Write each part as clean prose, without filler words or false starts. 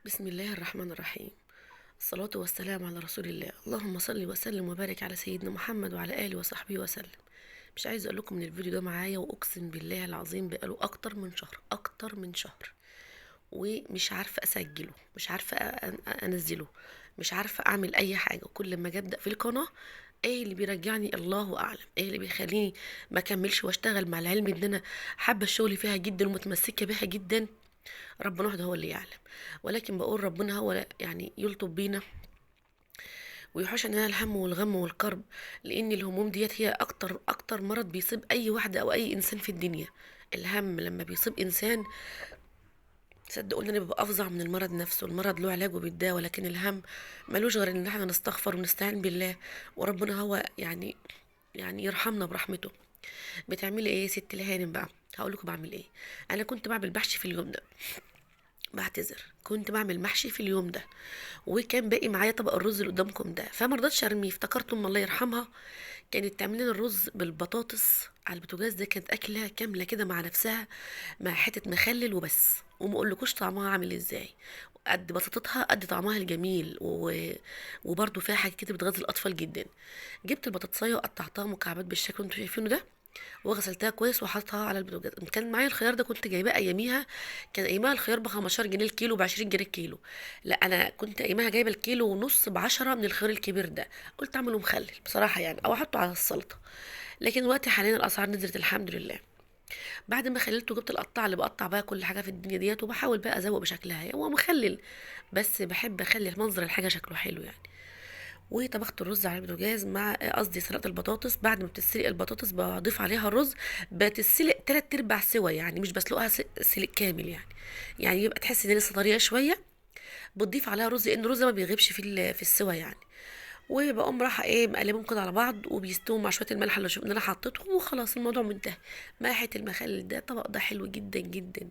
بسم الله الرحمن الرحيم. الصلاة والسلام على رسول الله. اللهم صل وسلم وبارك على سيدنا محمد وعلى آله وصحبه وسلم. مش عايز اقول لكم ان الفيديو ده معايا، واقسم بالله العظيم بقاله اكتر من شهر ومش عارفة اسجله، مش عارفة انزله، مش عارفة اعمل اي حاجة. وكل ما اجي ابدأ في القناة، ايه اللي بيرجعني الله اعلم، ايه اللي بيخليني ما اكملش واشتغل، مع العلم ان انا حابة الشغل فيها جدا ومتمسكة بيها جدا. ربنا وحده هو اللي يعلم. ولكن بقول ربنا هو يعني يلطف بينا ويحوش عننا الهم والغم والكرب، لان الهموم ديت هي اكتر مرض بيصيب اي واحده او اي انسان في الدنيا. الهم لما بيصيب انسان، صدقوني انا ببقى افظع من المرض نفسه. المرض له علاج وبيتداوى، ولكن الهم ملوش غير ان احنا نستغفر ونستعين بالله، وربنا هو يعني يرحمنا برحمته. بتعملي ايه يا ست الهانم بقى؟ هقول لكم بعمل ايه. انا كنت بعمل بحشي في اليوم ده، بعتذر، كنت بعمل محشي في اليوم ده، وكان باقي معايا طبق الرز اللي قدامكم ده، فما رضيتش ارميه. افتكرت ام الله يرحمها كانت تعمل لنا الرز بالبطاطس على البوتاجاز، ده كانت اكله كامله كده مع نفسها، مع حته مخلل وبس، وما اقولكوش طعمها عامل ازاي. قد بساطتها قد طعمها الجميل وبرده فيها حاجه كده بتغذي الاطفال جدا. جبت البطاطسايه وقطعتها مكعبات بالشكل اللي انتوا شايفينه ده، وغسلتها كويس وحطها على البوتاجاز. كان معايا الخيار ده، كنت جايباه اياميها، كان ايامها الخيار ب 15 جنيه الكيلو، ب 20 جنيه الكيلو. لا انا كنت ايامها جايبه الكيلو ونص ب 10 من الخيار الكبير ده. قلت اعمله مخلل بصراحه يعني، او احطه على السلطه. لكن دلوقتي حاليا الاسعار نزلت الحمد لله. بعد ما خللته جبت القطاعه اللي بقطع بقى كل حاجه في الدنيا ديت، وبحاول بقى ازوق بشكلها، هو مخلل بس بحب اخلي منظر الحاجه شكله حلو يعني. وطبخت الرز على البوتاجاز، مع قصدي سلقت البطاطس. بعد ما بتتسلق البطاطس بضيف عليها الرز، بتتسلق تلات ارباع سوا، يعني مش بسلقها سلق كامل يعني، يعني يبقى تحس ان هي لسه طريه شويه. بتضيف عليها رز، لان الرز ما بيغيبش في السوا يعني. وبقوم رايحه ايه مقلبهم كده على بعض، وبيستووا مع شويه الملح اللي انا حطيتهم، وخلاص الموضوع منتهي. ملحه المخلل ده الطبق ده حلو جدا جدا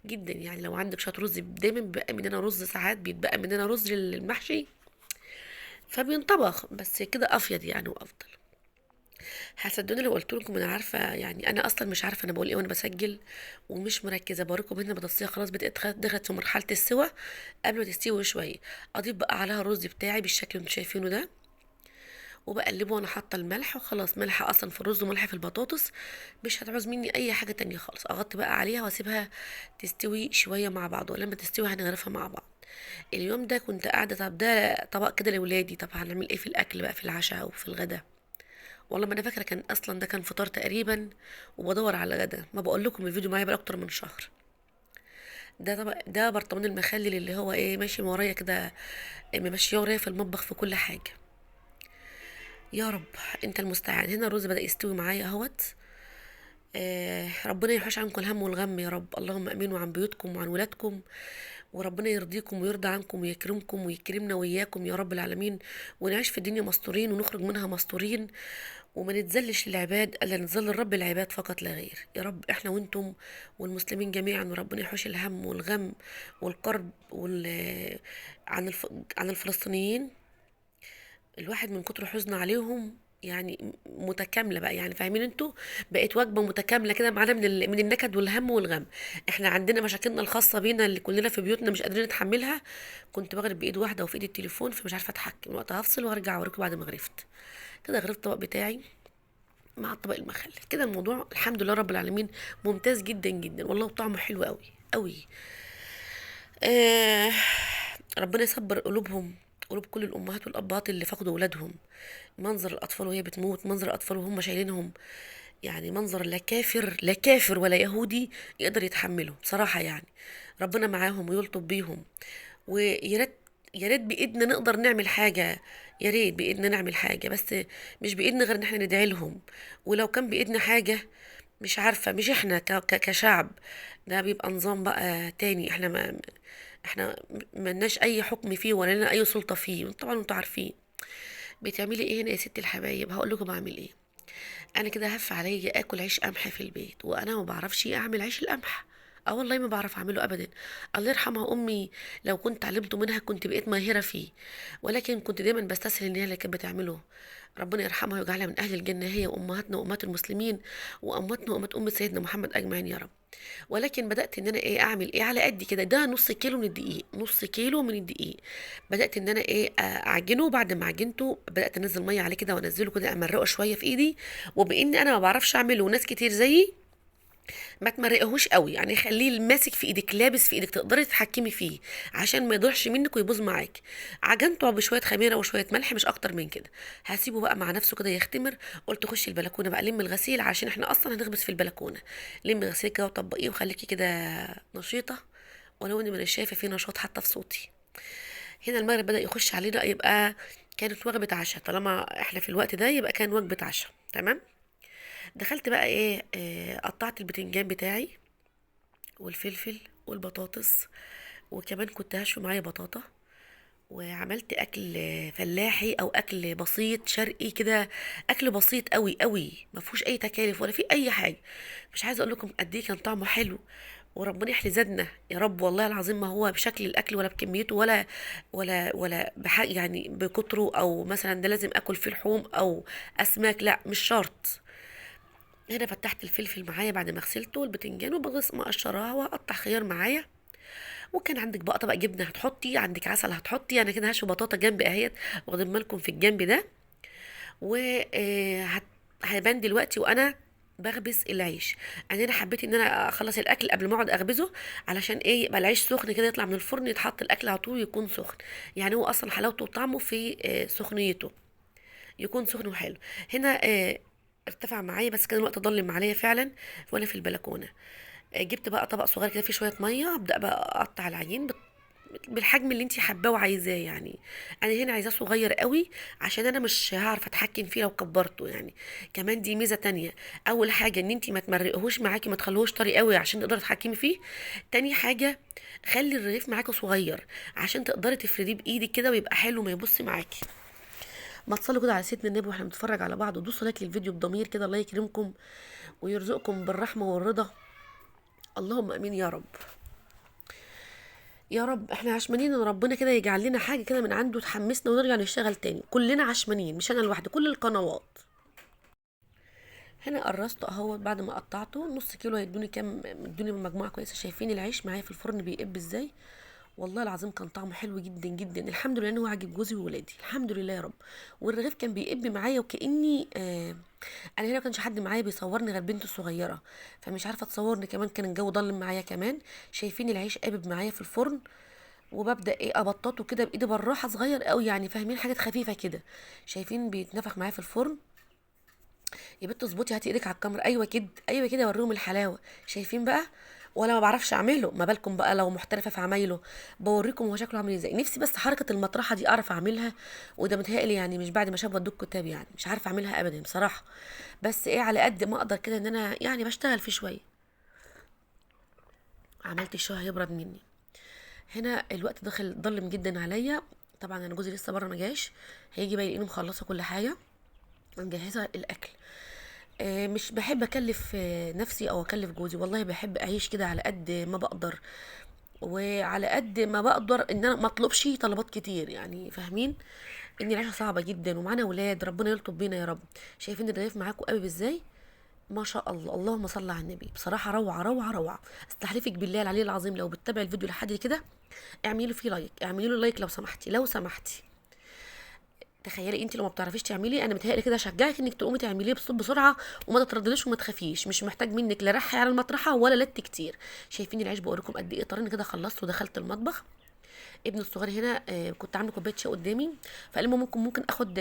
جدا يعني. لو عندك شويه رز، دايما بيبقى مننا رز، ساعات بيتبقى مننا رز للمحشي، فبينطبخ بس كده افيد يعني وافضل. هتصدقوني لو قلت لكم انا عارفه، يعني انا اصلا مش عارفه انا بقول ايه وانا بسجل، ومش مركزه. بوريكم هنا بطاطسيه خلاص دخلت في مرحله السوا، قبل ما تستوي شويه اضيف بقى عليها الرز بتاعي بالشكل اللي انتم شايفينه ده، وبقلبه وانا حاطه الملح وخلاص. ملح اصلا في الرز وملح في البطاطس، مش هتعوز مني اي حاجه تانية خالص. اغطي بقى عليها واسيبها تستوي شويه مع بعض، ولما تستوي هنغرفها مع بعض. اليوم ده كنت قاعده، طب ده طبق كده لاولادي، طب هنعمل ايه في الاكل بقى في العشاء او في الغداء؟ والله ما انا فاكره، كان اصلا ده كان فطار تقريبا، وبدور على غدا. ما بقول لكم الفيديو معايا بقى اكتر من شهر. ده طبعا ده برطمان المخلل اللي هو ايه ماشي ورايا كده، ماشي ورايا في المطبخ في كل حاجه. يا رب انت المستعان. هنا الرز بدأ يستوي معايا اهوت. ربنا يحوش عنكم الهم والغم يا رب، اللهم امين، وعن بيوتكم وعن ولادكم، وربنا يرضيكم ويرضى عنكم ويكرمكم ويكرمنا وإياكم يا رب العالمين. ونعيش في الدنيا مستورين ونخرج منها مستورين، وما نتذلش للعباد الا نتذل رب العباد فقط لا غير. يا رب احنا وانتم والمسلمين جميعا، وربنا يحوش الهم والغم والكرب عن عن الفلسطينيين. الواحد من كتر حزنه عليهم يعني متكامله بقى، يعني فاهمين انتوا؟ بقت وجبه متكامله كده معانا من النكد والهم والغم. احنا عندنا مشاكلنا الخاصه بينا اللي كلنا في بيوتنا مش قادرين نتحملها. كنت بغرب بايد واحده وفي ايدي التليفون، فمش عارفه اتحكم. وقتها هفصل وارجع اوريكم بعد ما غرفت. كده غرفت الطبق بتاعي مع الطبق المخلل. كده الموضوع الحمد لله رب العالمين ممتاز جدا جدا والله، طعمه حلو قوي قوي. آه ربنا يصبر قلوبهم، قلوب كل الامهات والابهات اللي فقدوا اولادهم. منظر الاطفال وهي بتموت، منظر الاطفال وهم شايلينهم، يعني منظر لا كافر لا كافر ولا يهودي يقدر يتحمله بصراحة يعني. ربنا معاهم ويلطف بيهم. ويا ريت، يا ريت بايدنا نقدر نعمل حاجة، يا ريت بايدنا نعمل حاجة، بس مش بايدنا غير ان احنا ندعي لهم. ولو كان بايدنا حاجة، مش عارفة، مش احنا كشعب، ده بيبقى نظام بقى تاني. احنا ملناش اي حكم فيه ولا لنا اي سلطة فيه، طبعا انتوا عارفين. بتعملي ايه هنا يا ست الحبايب؟ هقول لكم اعمل ايه. انا كده هف عليا اكل عيش قمح في البيت، وانا ما بعرفش اعمل عيش القمح. اه والله ما بعرف اعمله ابدا. الله يرحمها امي، لو كنت علمته منها كنت بقيت ماهره فيه، ولكن كنت دايما بستسهل ان هي اللي كانت بتعمله. ربنا يرحمها ويجعلها من اهل الجنه، هي وامهاتنا وامهات المسلمين، وامهاتنا وامهات سيدنا محمد اجمعين يا رب. ولكن بدأت ان انا ايه اعمل ايه على قد كده. ده نص كيلو من الدقيق، نص كيلو من الدقيق. بدأت ان انا ايه اعجنه. بعد ما عجنته بدأت انزل ميه عليه كده وانزله كده امرقه شويه في ايدي. وبان انا ما بعرفش اعمله وناس كتير زيي، ما تمرقهوش قوي يعني، خليه ماسك في ايدك، لابس في ايدك، تقدري تتحكمي فيه عشان ما يضيعش منك ويبوظ معاك. عجنته بشويه خميره وشويه ملح، مش اكتر من كده. هسيبه بقى مع نفسه كده يختمر. قلت خشي البلكونه بقى لم الغسيل عشان احنا اصلا هنخبز في البلكونه. لم الغسيل كده وطبقيه وخليكي كده نشيطه. ولو اني مش شايفه فيه نشاط حتى في صوتي. هنا المغرب بدأ يخش علينا، يبقى كانت وجبه عشاء. طالما احنا في الوقت ده يبقى كان وجبه عشاء. تمام. دخلت بقى ايه قطعت البتنجان بتاعي والفلفل والبطاطس. وكمان كنت هشوي معايا بطاطا. وعملت اكل فلاحي او اكل بسيط شرقي كده. اكل بسيط قوي قوي، ما فيهوش اي تكاليف ولا في اي حاجه. مش عايزه اقول لكم قد ايه كان طعمه حلو. وربنا يحلي زادنا يا رب. والله العظيم ما هو بشكل الاكل ولا بكميته ولا بحق يعني بكتره، او مثلا ده لازم اكل فيه لحوم او اسماك، لا مش شرط. هنا فتحت الفلفل معايا بعد ما غسلته، والبتنجان وبطاطس مقشراها، واقطع خيار معايا. وكان عندك بقى طبق جبنه هتحطي، عندك عسل هتحطي. انا كده هشوي بطاطا جنبي اهيت، واخدين بالكم في الجنب ده. و هيبان دلوقتي وانا بخبز العيش. يعني انا حبيت ان انا اخلص الاكل قبل ما اقعد اخبزه، علشان ايه يبقى العيش سخن كده، يطلع من الفرن يتحط الاكل على طول يكون سخن. يعني هو اصلا حلاوته وطعمه في سخنيته، يكون سخن وحلو. هنا ارتفع معايا، بس كان الوقت ضلم عليا فعلا وانا في البلكونه. جبت بقى طبق صغير كده فيه شويه ميه، ابدا بقى اقطع العجين بالحجم اللي انت حباه وعايزاه يعني. انا هنا عايزاه صغير قوي عشان انا مش هعرف اتحكم فيه لو كبرته يعني. كمان دي ميزه تانية. اول حاجه ان انت ما تمرقهوش معاكي، ما تخلوهوش طري قوي عشان تقدري تتحكمي فيه. تاني حاجه، خلي الرغيف معاكي صغير عشان تقدري تفرديه بايدك كده ويبقى حلو ما يبص معاكي. ما تصلوا كده على سيدنا النبي واحنا بنتفرج على بعض، ودوسوا لايك للفيديو بضمير كده. الله يكرمكم ويرزقكم بالرحمه والرضا. اللهم امين يا رب. يا رب احنا عشمانين ان ربنا كده يجعل لنا حاجه كده من عنده تحمسنا ونرجع نشتغل تاني. كلنا عشمانين، مش انا لوحدي، كل القنوات. هنا قرصته اهو. بعد ما قطعته نص كيلو هيدوني كام؟ ادوني مجموعه كويسه. شايفين العيش معايا في الفرن بيقب ازاي؟ والله العظيم كان طعمه حلو جدا جدا. الحمد لله ان هو عاجب جوزي وولادي، الحمد لله يا رب. والرغيف كان بيقب معايا وكاني انا هنا ما كانش حد معايا بيصورني غير بنتي الصغيره، فمش عارفه تصورني كمان، كان الجو ضلم معايا كمان. شايفين العيش قابب معايا في الفرن. وببدا ايه ابططه كده بايدي بالراحه، صغير قوي يعني، فاهمين؟ حاجات خفيفه كده. شايفين بيتنفخ معايا في الفرن. يا بنت اظبطي، هاتي ايدك على الكاميرا، ايوه كده ايوه كده، وريهم الحلاوه. شايفين بقى؟ ولا ما بعرفش اعمله، ما بالكم بقى لو محترفه في عمايله. بوريكم هو شكله عامل ازاي. نفسي بس حركه المطرحه دي اعرف اعملها. وده متهيألي يعني مش بعد ما شاف ودوك كتاب، يعني مش عارفه اعملها ابدا بصراحه. بس ايه على قد ما اقدر كده ان انا يعني بشتغل فيه شويه. عملت الشاي هيبرد مني. هنا الوقت دخل ضلم جدا عليا. طبعا انا جوزي لسه بره ما جاش. هيجي بقى يلاقيني مخلصه كل حاجه مجهزه الاكل. مش بحب اكلف نفسي او اكلف جوزي، والله بحب اعيش كده على قد ما بقدر. وعلى قد ما بقدر ان انا ما اطلبش طلبات كتير، يعني فاهمين ان العيشه صعبه جدا ومعانا اولاد، ربنا يلطف بينا يا رب. شايفين الرغيف معاكم قوي ازاي؟ ما شاء الله، اللهم صل على النبي. بصراحه روعه روعه روعه. استحلفك بالله العلي العظيم لو بتتابع الفيديو لحد كده اعملي له فيه لايك، اعملي له لايك لو سمحتي لو سمحتي. تخيلي انت لو ما بتعرفيش تعملي، انا متهيألي كده اشجعك انك تقومي تعمليه بسرعه. وما تتردديش وما تخافيش، مش محتاج منك لا رحي على المطرحه ولا لت كتير. شايفين العيش بوريكم قد ايه طريني كده. خلصت ودخلت المطبخ. ابني الصغير هنا كنت عامله كوبايه شاي قدامي، فقال لي ممكن اخد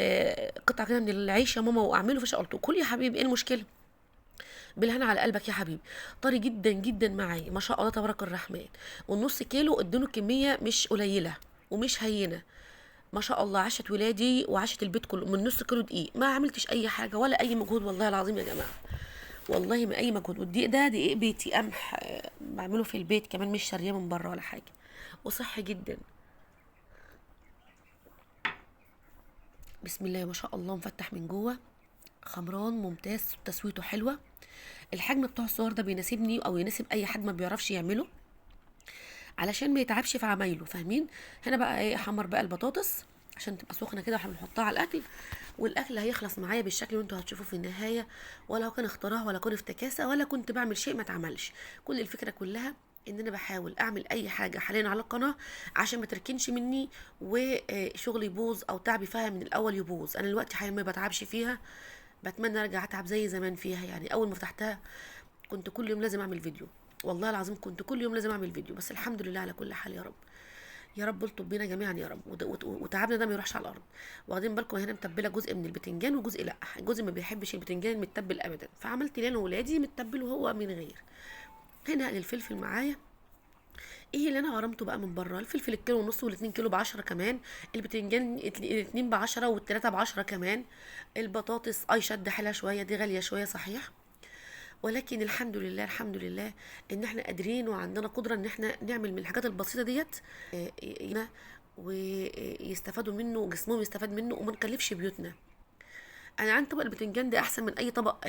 قطعه كده من العيش يا ماما واعمله. فقلت له كل يا حبيبي، ايه المشكله؟ بالهنا على قلبك يا حبيبي. طري جدا جدا معايا ما شاء الله تبارك الرحمن. والنص كيلو اديله كميه مش قليله ومش هينه. ما شاء الله عاشت ولادي وعاشت البيت كله من نص كيلو دقيق. ما عملتش اي حاجه ولا اي مجهود، والله العظيم يا جماعه. والله ما اي مجهود. والدقيق ده دقيق بيتي قمح، بعمله في البيت كمان، مش شاريه من بره ولا حاجه. وصحي جدا. بسم الله ما شاء الله، مفتح من جوه، خمران ممتاز، تسويته حلوه. الحجم بتاع الصور ده بيناسبني او يناسب اي حد ما بيعرفش يعمله، علشان ما يتعبش في عمايله، فاهمين؟ هنا بقى ايه احمر بقى البطاطس. عشان تبقى سخنه كده واحنا بنحطها على الاكل، والاكل هيخلص معايا بالشكل اللي انتوا هتشوفوه في النهايه. ولا هو كان اختراع ولا كان افتكاسه ولا كنت بعمل شيء ما اتعملش. كل الفكره كلها ان انا بحاول اعمل اي حاجه حاليا على القناه عشان ما تركنش مني وشغلي يبوظ او تعبي فيها من الاول يبوظ. انا دلوقتي حاليا ما بتعبش فيها، بتمنى ارجع اتعب زي زمان فيها. يعني اول ما فتحتها كنت كل يوم لازم اعمل فيديو، والله العظيم كنت كل يوم لازم اعمل فيديو. بس الحمد لله على كل حال. يا رب يا رب الطب بينا جميعا يا رب، وتعبنا ده ما يروحش على الارض. واخدين بالكم هنا متبله جزء من البتنجان وجزء لا، جزء ما بيحبش البتنجان المتبل ابدا، فعملت لي انا وولادي متبل وهو من غير. هنا الفلفل معايا. ايه اللي انا غرمته بقى من بره؟ الفلفل الكيلو ونص والاتنين كيلو ب10 كمان، البتنجان الاتنين ب10 والتلاته ب10 كمان، البطاطس اي شد حيلها شويه، دي غاليه شويه صحيح، ولكن الحمد لله الحمد لله ان احنا قادرين وعندنا قدره ان احنا نعمل من الحاجات البسيطه ديت ويستفادوا منه وجسمهم يستفاد منه وما نكلفش بيوتنا. انا عندي طبق البتنجان ده احسن من اي طبق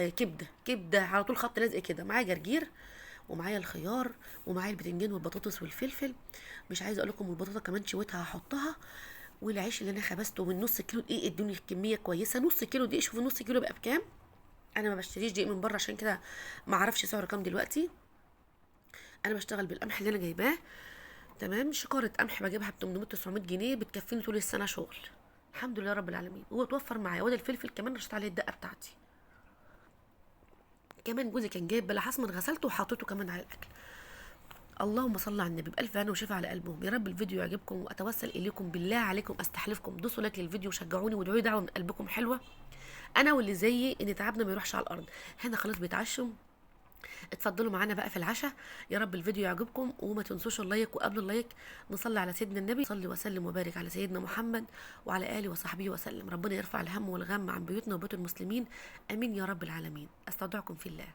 كبده على طول خط لازق كده. معايا جرجير ومعايا الخيار ومعايا البتنجان والبطاطس والفلفل. مش عايزه اقول لكم البطاطا كمان شويتها هحطها. والعيش اللي انا خبزته من نص كيلو دقيق ادوني كميه كويسه. نص كيلو دقيق، شوفوا نص كيلو بقى بكام. انا ما بشتريش دقيق من بره عشان كده ما اعرفش سعره كام دلوقتي. انا بشتغل بالقمح اللي انا جايباه. تمام، شكاره قمح بجيبها ب 800 900 جنيه بتكفيني طول السنه شغل. الحمد لله رب العالمين. وتوفر معايا. وده الفلفل كمان رشيت عليه الدقه بتاعتي. كمان جوزي كان جايب بلح اسمر غسلته وحطيته كمان على الاكل. اللهم صل على النبي، بألف هنا وشفا على قلبهم. يا رب الفيديو يعجبكم، واتوسل اليكم بالله عليكم استحلفكم دوسوا لايك للفيديو وشجعوني وادعوا لي دعوه من قلبكم حلوه انا واللي زيي ان تعبنا ما يروحش على الارض. هنا خلاص بيتعشوا. اتفضلوا معانا بقى في العشاء. يا رب الفيديو يعجبكم، وما تنسوش اللايك، وقبل اللايك نصلي على سيدنا النبي. صلي وسلم وبارك على سيدنا محمد وعلى اله وصحبه وسلم. ربنا يرفع الهم والغم عن بيوتنا وبيوت المسلمين، امين يا رب العالمين. استودعكم في الله.